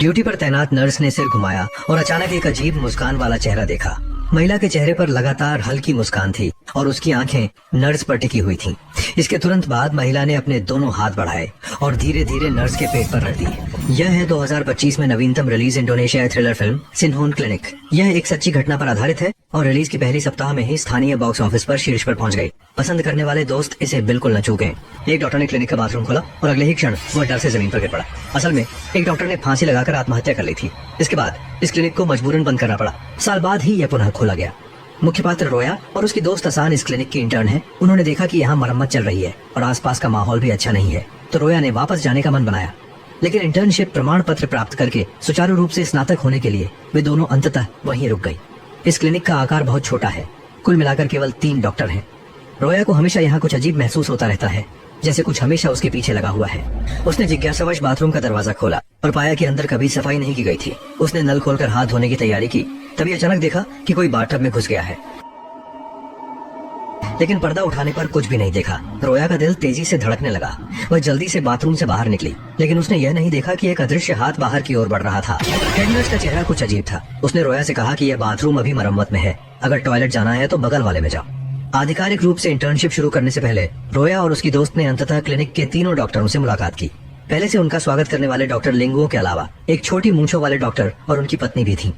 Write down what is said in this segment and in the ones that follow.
Duty पर तैनात nurse ने सिर घुमाया और अचानक एक अजीब मुस्कान वाला चेहरा देखा। महिला के चेहरे पर लगातार हल्की मुस्कान थी और उसकी आंखें नर्स पर टिकी हुई थीं। इसके तुरंत बाद महिला ने अपने दोनों हाथ बढ़ाए और धीरे धीरे नर्स के पेट पर रख दिए। यह है 2025 में नवीनतम रिलीज इंडोनेशिया थ्रिलर फिल्म सिन्होन क्लिनिक। यह एक सच्ची घटना पर आधारित है और रिलीज की पहली सप्ताह में ही स्थानीय बॉक्स ऑफिस पर शीर्ष पर पहुंच गई। पसंद करने वाले दोस्त इसे बिल्कुल न चूकें। एक डॉक्टर ने क्लिनिक का बाथरूम खोला और अगले ही क्षण वह डर से जमीन पर गिर पड़ा। असल में एक डॉक्टर ने फांसी लगाकर आत्महत्या कर ली थी। इसके बाद इस क्लिनिक को मजबूरन बंद करना पड़ा। साल बाद ही यह पुनः खोला गया। मुख्य पात्र रोया और उसकी दोस्त असान इस क्लिनिक की इंटर्न है। उन्होंने देखा कि यहाँ मरम्मत चल रही है और आसपास का माहौल भी अच्छा नहीं है, तो रोया ने वापस जाने का मन बनाया। लेकिन इंटर्नशिप प्रमाण पत्र प्राप्त करके सुचारू रूप से स्नातक होने के लिए वे दोनों अंततः वहीं रुक गई। इस क्लिनिक का आकार बहुत छोटा है, कुल मिलाकर केवल 3 डॉक्टर हैं। रोया को हमेशा यहाँ कुछ अजीब महसूस होता रहता है, जैसे कुछ हमेशा उसके पीछे लगा हुआ है। उसने जिज्ञासावश बाथरूम का दरवाजा खोला और पाया कि अंदर कभी सफाई नहीं की गई थी। उसने नल खोलकर हाथ धोने की तैयारी की, तभी अचानक देखा कि कोई बाथटब में घुस गया है, लेकिन पर्दा उठाने पर कुछ भी नहीं देखा। रोया का दिल तेजी से धड़कने लगा। वह जल्दी से बाथरूम से बाहर निकली, लेकिन उसने यह नहीं देखा कि एक अदृश्य हाथ बाहर की ओर बढ़ रहा था। हेड नर्स का चेहरा कुछ अजीब था। उसने रोया से कहा कि यह बाथरूम अभी मरम्मत में है, अगर टॉयलेट जाना है तो बगल वाले में जाओ। आधिकारिक रूप से इंटर्नशिप शुरू करने से पहले रोया और उसकी दोस्त ने अंततः क्लिनिक के तीनों डॉक्टरों से मुलाकात की। पहले से उनका स्वागत करने वाले डॉक्टर लिंगुओं के अलावा एक छोटी मूंछों वाले डॉक्टर और उनकी पत्नी भी थी।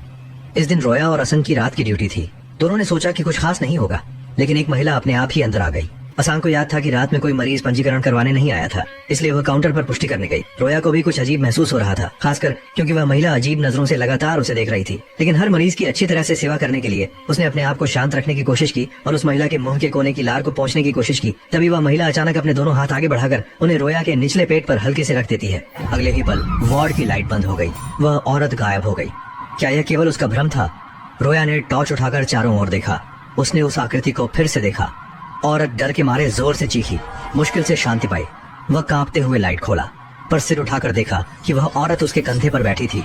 इस दिन रोया और असंग की रात की ड्यूटी थी। दोनों ने सोचा कि कुछ खास नहीं होगा, लेकिन एक महिला अपने आप ही अंदर आ गई। असांग को याद था कि रात में कोई मरीज पंजीकरण करवाने नहीं आया था, इसलिए वह काउंटर पर पुष्टि करने गई। रोया को भी कुछ अजीब महसूस हो रहा था, खासकर क्योंकि वह महिला अजीब नजरों से लगातार उसे देख रही थी। लेकिन हर मरीज की अच्छी तरह से सेवा करने के लिए उसने अपने आप को शांत रखने की कोशिश की और उस महिला के मुंह के कोने की लार को पहुंचने की कोशिश की। तभी वह महिला अचानक अपने दोनों हाथ आगे बढ़ाकर उन्हें रोया के निचले पेट पर हल्के से रख देती है। अगले ही पल वार्ड की लाइट बंद हो गई। वह औरत गायब हो गई। क्या यह केवल उसका भ्रम था? रोया ने टॉर्च उठाकर चारों ओर देखा। उसने उस आकृति को फिर से देखा। औरत डर के मारे जोर से चीखी, मुश्किल से शांति पाई। वह कांपते हुए लाइट खोला, पर सिर उठाकर देखा कि वह औरत उसके कंधे पर बैठी थी।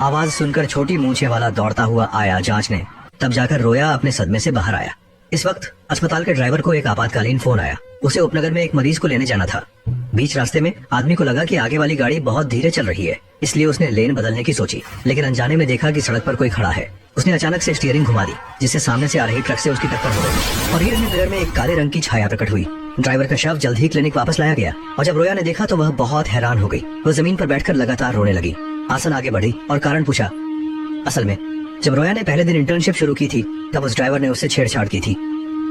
आवाज सुनकर छोटी मूंछें वाला दौड़ता हुआ आया जांचने। तब जाकर रोया अपने सदमे से बाहर आया। इस वक्त अस्पताल के ड्राइवर को एक आपातकालीन फोन आया। उसे उपनगर में एक मरीज को लेने जाना था। बीच रास्ते में आदमी को लगा कि आगे वाली गाड़ी बहुत धीरे चल रही है, इसलिए उसने लेन बदलने की सोची। लेकिन अनजाने में देखा कि सड़क पर कोई खड़ा है। उसने अचानक से स्टीयरिंग घुमा दी, जिससे सामने से आ रही ट्रक से उसकी टक्कर हो गई और रीढ़ मिरर में एक काले रंग की छाया प्रकट हुई। ड्राइवर का शव जल्द ही क्लिनिक वापस लाया गया और जब रोया ने देखा तो वह बहुत हैरान हो गई। वह जमीन पर बैठकर लगातार रोने लगी। आसन आगे बढ़ी और कारण पूछा। असल में जब रोया ने पहले दिन इंटर्नशिप शुरू की थी, तब उस ड्राइवर ने उससे छेड़छाड़ की थी।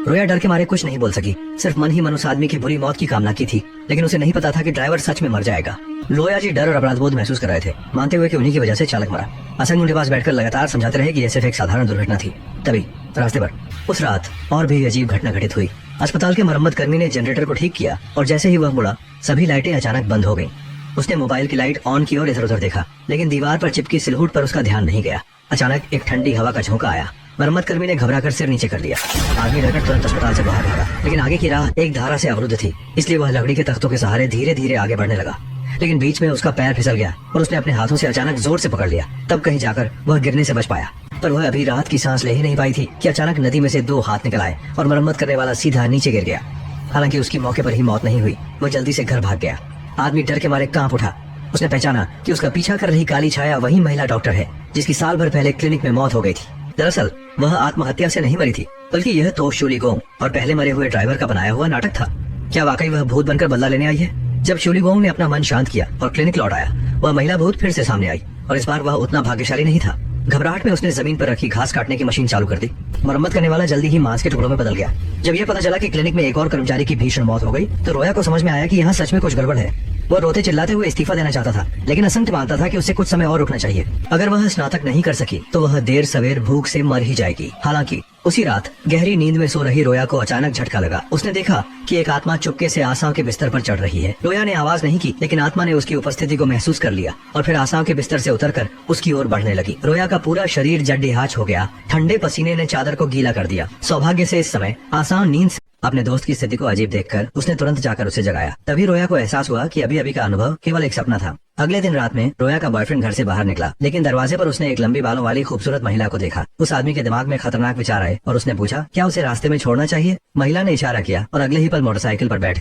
रोया डर के मारे कुछ नहीं बोल सकी, सिर्फ मन ही मन उस आदमी की बुरी मौत की कामना की थी। लेकिन उसे नहीं पता था कि ड्राइवर सच में मर जाएगा। लोया जी डर और अपराधबोध महसूस कर रहे थे, मानते हुए कि उन्हीं की वजह से चालक मरा। असंग उनके पास बैठकर लगातार समझाते रहे कि यह सिर्फ एक साधारण दुर्घटना थी। तभी रास्ते पर उस रात और भी अजीब घटना घटित हुई। अस्पताल के मरम्मत कर्मी ने जनरेटर को ठीक किया और जैसे ही वह मुड़ा, सभी लाइटें अचानक बंद हो गईं। उसने मोबाइल की लाइट ऑन की और इधर उधर देखा, लेकिन दीवार पर चिपकी सिलहुट पर उसका ध्यान नहीं गया। अचानक एक ठंडी हवा का झोंका आया। मरम्मत कर्मी ने घबराकर सिर नीचे कर लिया। आदमी डरकर तुरंत अस्पताल से बाहर भागा, लेकिन आगे की राह एक धारा से अवरुद्ध थी, इसलिए वह लकड़ी के तख्तों के सहारे धीरे धीरे आगे बढ़ने लगा। लेकिन बीच में उसका पैर फिसल गया और उसने अपने हाथों से अचानक जोर से पकड़ लिया। तब कहीं जाकर वह गिरने से बच पाया, पर वह अभी राहत की सांस ले ही नहीं पाई थी कि अचानक नदी में से 2 हाथ निकल आए और मरम्मत करने वाला सीधा नीचे गिर गया। हालांकि उसकी मौके पर ही मौत नहीं हुई, वह जल्दी से घर भाग गया। आदमी डर के मारे कांप उठा। उसने पहचाना कि उसका पीछा कर रही काली छाया वही महिला डॉक्टर है, जिसकी साल भर पहले क्लिनिक में मौत हो गई थी। दरअसल वह आत्महत्या से नहीं मरी थी, बल्कि यह तो शूलिगोंग और पहले मरे हुए ड्राइवर का बनाया हुआ नाटक था। क्या वाकई वह भूत बनकर बदला लेने आई है? जब शूलिगोंग ने अपना मन शांत किया और क्लिनिक लौट आया, वह महिला भूत फिर से सामने आई और इस बार वह उतना भाग्यशाली नहीं था। घबराहट में उसने जमीन पर रखी घास काटने की मशीन चालू कर दी। मरम्मत करने वाला जल्दी ही मांस के टुकड़ों में बदल गया। जब यह पता चला कि क्लिनिक में एक और कर्मचारी की भीषण मौत हो गई, तो रोया को समझ में आया कि यहाँ सच में कुछ गड़बड़ है। वह रोते चिल्लाते हुए इस्तीफा देना चाहता था, लेकिन असंग मानता था कि उसे कुछ समय और रुकना चाहिए। अगर वह स्नातक नहीं कर सकी तो वह देर सवेर भूख से मर ही जाएगी। हालांकि उसी रात गहरी नींद में सो रही रोया को अचानक झटका लगा। उसने देखा कि एक आत्मा चुपके से आसाओं के बिस्तर पर चढ़ रही है। रोया ने आवाज नहीं की, लेकिन आत्मा ने उसकी उपस्थिति को महसूस कर लिया और फिर आसाओं के बिस्तर से उतरकर उसकी ओर बढ़ने लगी। रोया का पूरा शरीर जड्डीहाच हो गया। ठंडे पसीने ने चादर को गीला कर दिया। सौभाग्य से इस समय आसाओं नींद से अपने दोस्त की स्थिति को अजीब देखकर उसने तुरंत जाकर उसे जगाया। तभी रोया को एहसास हुआ कि अभी अभी का अनुभव केवल एक सपना था। अगले दिन रात में रोया का बॉयफ्रेंड घर से बाहर निकला, लेकिन दरवाजे पर उसने एक लंबी बालों वाली खूबसूरत महिला को देखा। उस आदमी के दिमाग में खतरनाक विचार आए और उसने पूछा, क्या उसे रास्ते में छोड़ना चाहिए? महिला ने इशारा किया और अगले ही पल मोटरसाइकिल पर बैठ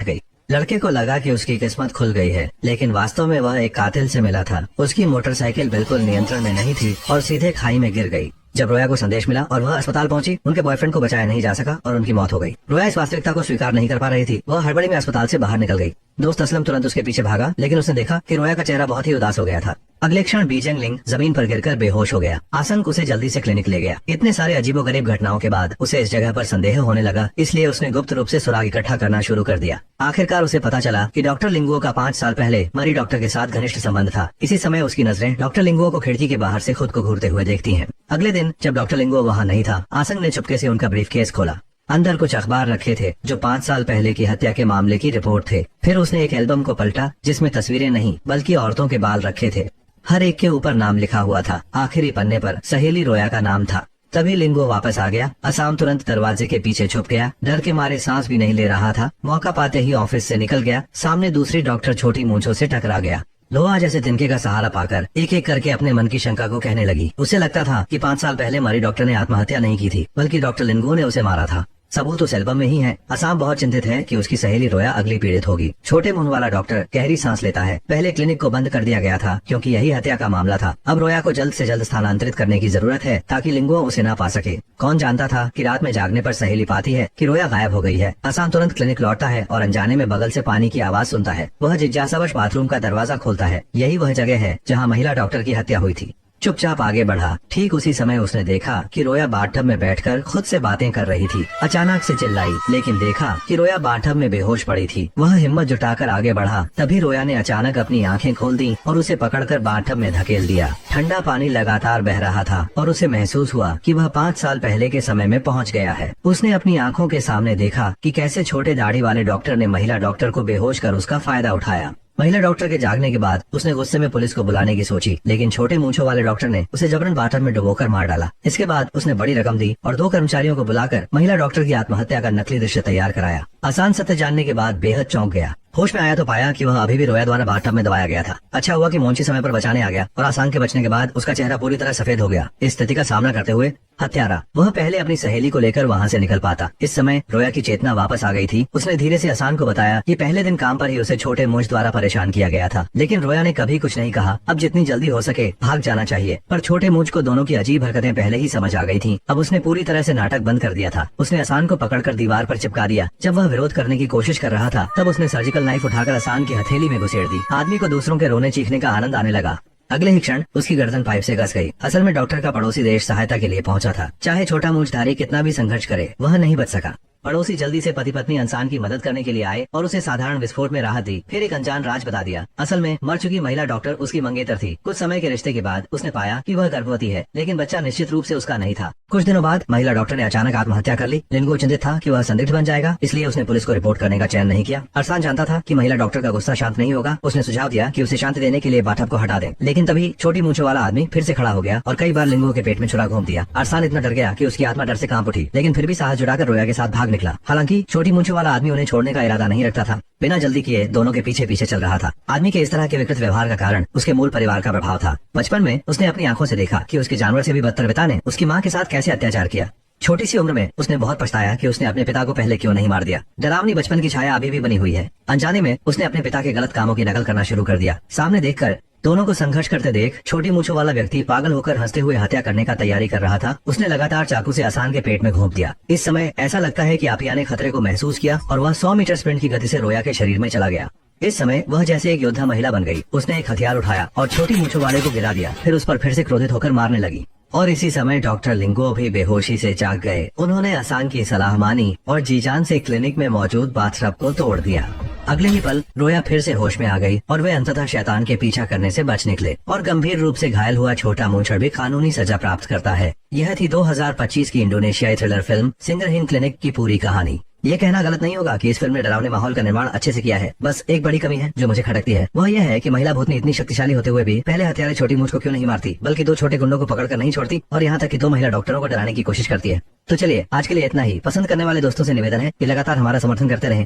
गई। लड़के को लगा कि उसकी किस्मत खुल गई है, लेकिन वास्तव में वह एक कातिल से मिला था। उसकी मोटरसाइकिल बिल्कुल नियंत्रण में नहीं थी और सीधे खाई में गिर गई। जब रोया को संदेश मिला और वह अस्पताल पहुंची, उनके बॉयफ्रेंड को बचाया नहीं जा सका और उनकी मौत हो गई। रोया इस वास्तविकता को स्वीकार नहीं कर पा रही थी। वह हड़बड़ी में अस्पताल से बाहर निकल गई। दोस्त असलम तुरंत उसके पीछे भागा, लेकिन उसने देखा कि रोया का चेहरा बहुत ही उदास हो गया था। अगले क्षण बीजेंग लिंग जमीन पर गिरकर बेहोश हो गया। आसंग उसे जल्दी से क्लिनिक ले गया। इतने सारे अजीबोगरीब घटनाओं के बाद उसे इस जगह पर संदेह होने लगा, इसलिए उसने गुप्त रूप से सुराग इकट्ठा करना शुरू कर दिया। आखिरकार उसे पता चला कि डॉक्टर लिंगुओ का 5 साल पहले मरी डॉक्टर के साथ घनिष्ठ संबंध था। इसी समय उसकी नजरें डॉक्टर लिंगुओ को खिड़की के बाहर से खुद को घूरते हुए देखती हैं। अगले दिन जब डॉक्टर लिंगुओ वहाँ नहीं था, आसंग ने चुपके से उनका ब्रीफकेस खोला। अंदर कुछ अखबार रखे थे जो 5 साल पहले की हत्या के मामले की रिपोर्ट थे। फिर उसने एक एल्बम को पलटा जिसमें तस्वीरें नहीं बल्कि औरतों के बाल रखे थे। हर एक के ऊपर नाम लिखा हुआ था। आखिरी पन्ने पर सहेली रोया का नाम था। तभी लिंगो वापस आ गया। असाम तुरंत दरवाजे के पीछे छुप गया। डर के मारे सांस भी नहीं ले रहा था। मौका पाते ही ऑफिस से निकल गया। सामने दूसरी डॉक्टर छोटी मूंछों से टकरा गया। लोहा जैसे तिनके का सहारा पाकर एक एक करके अपने मन की शंका को कहने लगी। उसे लगता था कि 5 साल पहले मरी डॉक्टर ने आत्महत्या नहीं की थी, बल्कि डॉक्टर लिंगो ने उसे मारा था। सबूत उस एल्बम में ही है। असाम बहुत चिंतित है कि उसकी सहेली रोया अगली पीड़ित होगी। छोटे मुंह वाला डॉक्टर गहरी सांस लेता है। पहले क्लिनिक को बंद कर दिया गया था क्योंकि यही हत्या का मामला था। अब रोया को जल्द से जल्द स्थानांतरित करने की जरूरत है ताकि लिंगो उसे न पा सके। कौन जानता था कि रात में जागने पर सहेली पाती है कि रोया गायब हो गई है। असाम तुरंत क्लिनिक लौटता है और अनजाने में बगल से पानी की आवाज सुनता है। वह जिज्ञासावश बाथरूम का दरवाजा खोलता है। यही वह जगह है जहाँ महिला डॉक्टर की हत्या हुई थी। चुपचाप आगे बढ़ा। ठीक उसी समय उसने देखा कि रोया बाथटब में बैठकर खुद से बातें कर रही थी। अचानक से चिल्लाई, लेकिन देखा कि रोया बाथटब में बेहोश पड़ी थी। वह हिम्मत जुटाकर आगे बढ़ा। तभी रोया ने अचानक अपनी आंखें खोल दी और उसे पकड़कर बाथटब में धकेल दिया। ठंडा पानी लगातार बह रहा था और उसे महसूस हुआ कि वह 5 साल पहले के समय में पहुंच गया है। उसने अपनी आंखों के सामने देखा कि कैसे छोटे दाढ़ी वाले डॉक्टर ने महिला डॉक्टर को बेहोश कर उसका फायदा उठाया। महिला डॉक्टर के जागने के बाद उसने गुस्से में पुलिस को बुलाने की सोची, लेकिन छोटे मूंछों वाले डॉक्टर ने उसे जबरन बाथटब में डुबोकर मार डाला। इसके बाद उसने बड़ी रकम दी और 2 कर्मचारियों को बुलाकर महिला डॉक्टर की आत्महत्या का नकली दृश्य तैयार कराया। आसान सत्य जानने के बाद बेहद चौंक गया। होश में आया तो पाया कि वह अभी भी रोया द्वारा बाथटब में दबाया गया था। अच्छा हुआ कि मोंची समय पर बचाने आ गया और आसान के बचने के बाद उसका चेहरा पूरी तरह सफेद हो गया। इस स्थिति का सामना करते हुए हत्यारा वह पहले अपनी सहेली को लेकर वहाँ से निकल पाता। इस समय रोया की चेतना वापस आ गई थी। उसने धीरे से आसान को बताया कि पहले दिन काम पर ही उसे छोटे मूंछ द्वारा परेशान किया गया था, लेकिन रोया ने कभी कुछ नहीं कहा। अब जितनी जल्दी हो सके भाग जाना चाहिए। पर छोटे मूंछ को दोनों की अजीब हरकतें पहले ही समझ आ गई थी। अब उसने पूरी तरह से नाटक बंद कर दिया था। उसने आसान को पकड़कर दीवार पर चिपका दिया। जब वह विरोध करने की कोशिश कर रहा था, तब उसने सर्जिकल नाइफ उठाकर आसान की हथेली में घुसेड़ दी। आदमी को दूसरों के रोने चीखने का आनंद आने लगा। अगले ही क्षण उसकी गर्दन पाइप से घस गई। असल में डॉक्टर का पड़ोसी देश सहायता के लिए पहुंचा था। चाहे छोटा मूंछधारी कितना भी संघर्ष करे, वह नहीं बच सका। पड़ोसी जल्दी से पति पत्नी इंसान की मदद करने के लिए आए और उसे साधारण विस्फोट में राहत दी। फिर एक अनजान राज बता दिया। असल में मर चुकी महिला डॉक्टर उसकी मंगेतर थी। कुछ समय के रिश्ते के बाद उसने पाया कि वह गर्भवती है, लेकिन बच्चा निश्चित रूप से उसका नहीं था। कुछ दिनों बाद महिला डॉक्टर ने अचानक आत्महत्या कर ली। लिंगो चिंतित था कि वह संदिग्ध बन जाएगा, इसलिए उसने पुलिस को रिपोर्ट करने का चयन नहीं किया। अरसान जानता था कि महिला डॉक्टर का गुस्सा शांत नहीं होगा। उसने सुझाव दिया कि उसे शांति देने के लिए बाथटब को हटा दें, लेकिन तभी छोटी मूंछों वाला आदमी फिर से खड़ा हो गया और कई बार लिंगो के पेट में छुरा घूम दिया। अरसान इतना डर गया कि उसकी आत्मा डर से कांप उठी, लेकिन फिर भी साहस जुटाकर रोया के साथ भाग निकला। हालांकि छोटी मूंछों वाला आदमी उन्हें छोड़ने का इरादा नहीं रखता था। बिना जल्दी किए दोनों के पीछे पीछे चल रहा था। आदमी के इस तरह के विकृत व्यवहार का कारण उसके मूल परिवार का प्रभाव था। बचपन में उसने अपनी आंखों से देखा कि उसके जानवर से भी बदतर पिता ने उसकी माँ के साथ कैसे अत्याचार किया। छोटी सी उम्र में उसने बहुत पछताया कि उसने अपने पिता को पहले क्यों नहीं मार दिया। डरावनी बचपन की छाया अभी भी बनी हुई है। अनजाने में उसने अपने पिता के गलत कामों की नकल करना शुरू कर दिया। सामने देखकर दोनों को संघर्ष करते देख छोटी मूंछों वाला व्यक्ति पागल होकर हंसते हुए हत्या करने का तैयारी कर रहा था। उसने लगातार चाकू से आसान के पेट में घोंप दिया। इस समय ऐसा लगता है कि आपिया ने खतरे को महसूस किया और वह 100 मीटर स्प्रिंट की गति से रोया के शरीर में चला गया। इस समय वह जैसे एक योद्धा महिला बन गई। उसने एक हथियार उठाया और छोटी मूंछों वाले को गिरा दिया। फिर उस पर फिर से क्रोधित होकर मारने लगी। और इसी समय डॉक्टर लिंगो भी बेहोशी से जाग गए। उन्होंने आसान की सलाह मानी और जीजान से क्लिनिक में मौजूद बाथटब को तोड़ दिया। अगले ही पल रोया फिर से होश में आ गई और वे अंततः शैतान के पीछा करने से बच निकले। और गंभीर रूप से घायल हुआ छोटा मूंछड़ भी कानूनी सजा प्राप्त करता है। यह थी 2025 की इंडोनेशियाई थ्रिलर फिल्म सिंगरहिन क्लिनिक की पूरी कहानी। ये कहना गलत नहीं होगा कि इस फिल्म ने डरावने माहौल का निर्माण अच्छे से किया है। बस एक बड़ी कमी है जो मुझे खटकती है, वह यह है कि महिला भूतनी इतनी शक्तिशाली होते हुए भी पहले हत्यारे छोटी मूंछ को क्यों नहीं मारती, बल्कि 2 छोटे गुंडों को पकड़कर नहीं छोड़ती और यहाँ तक कि 2 महिला डॉक्टरों को डराने की कोशिश करती है। तो चलिए आज के लिए इतना ही। पसंद करने वाले दोस्तों से निवेदन है कि लगातार हमारा समर्थन करते रहें।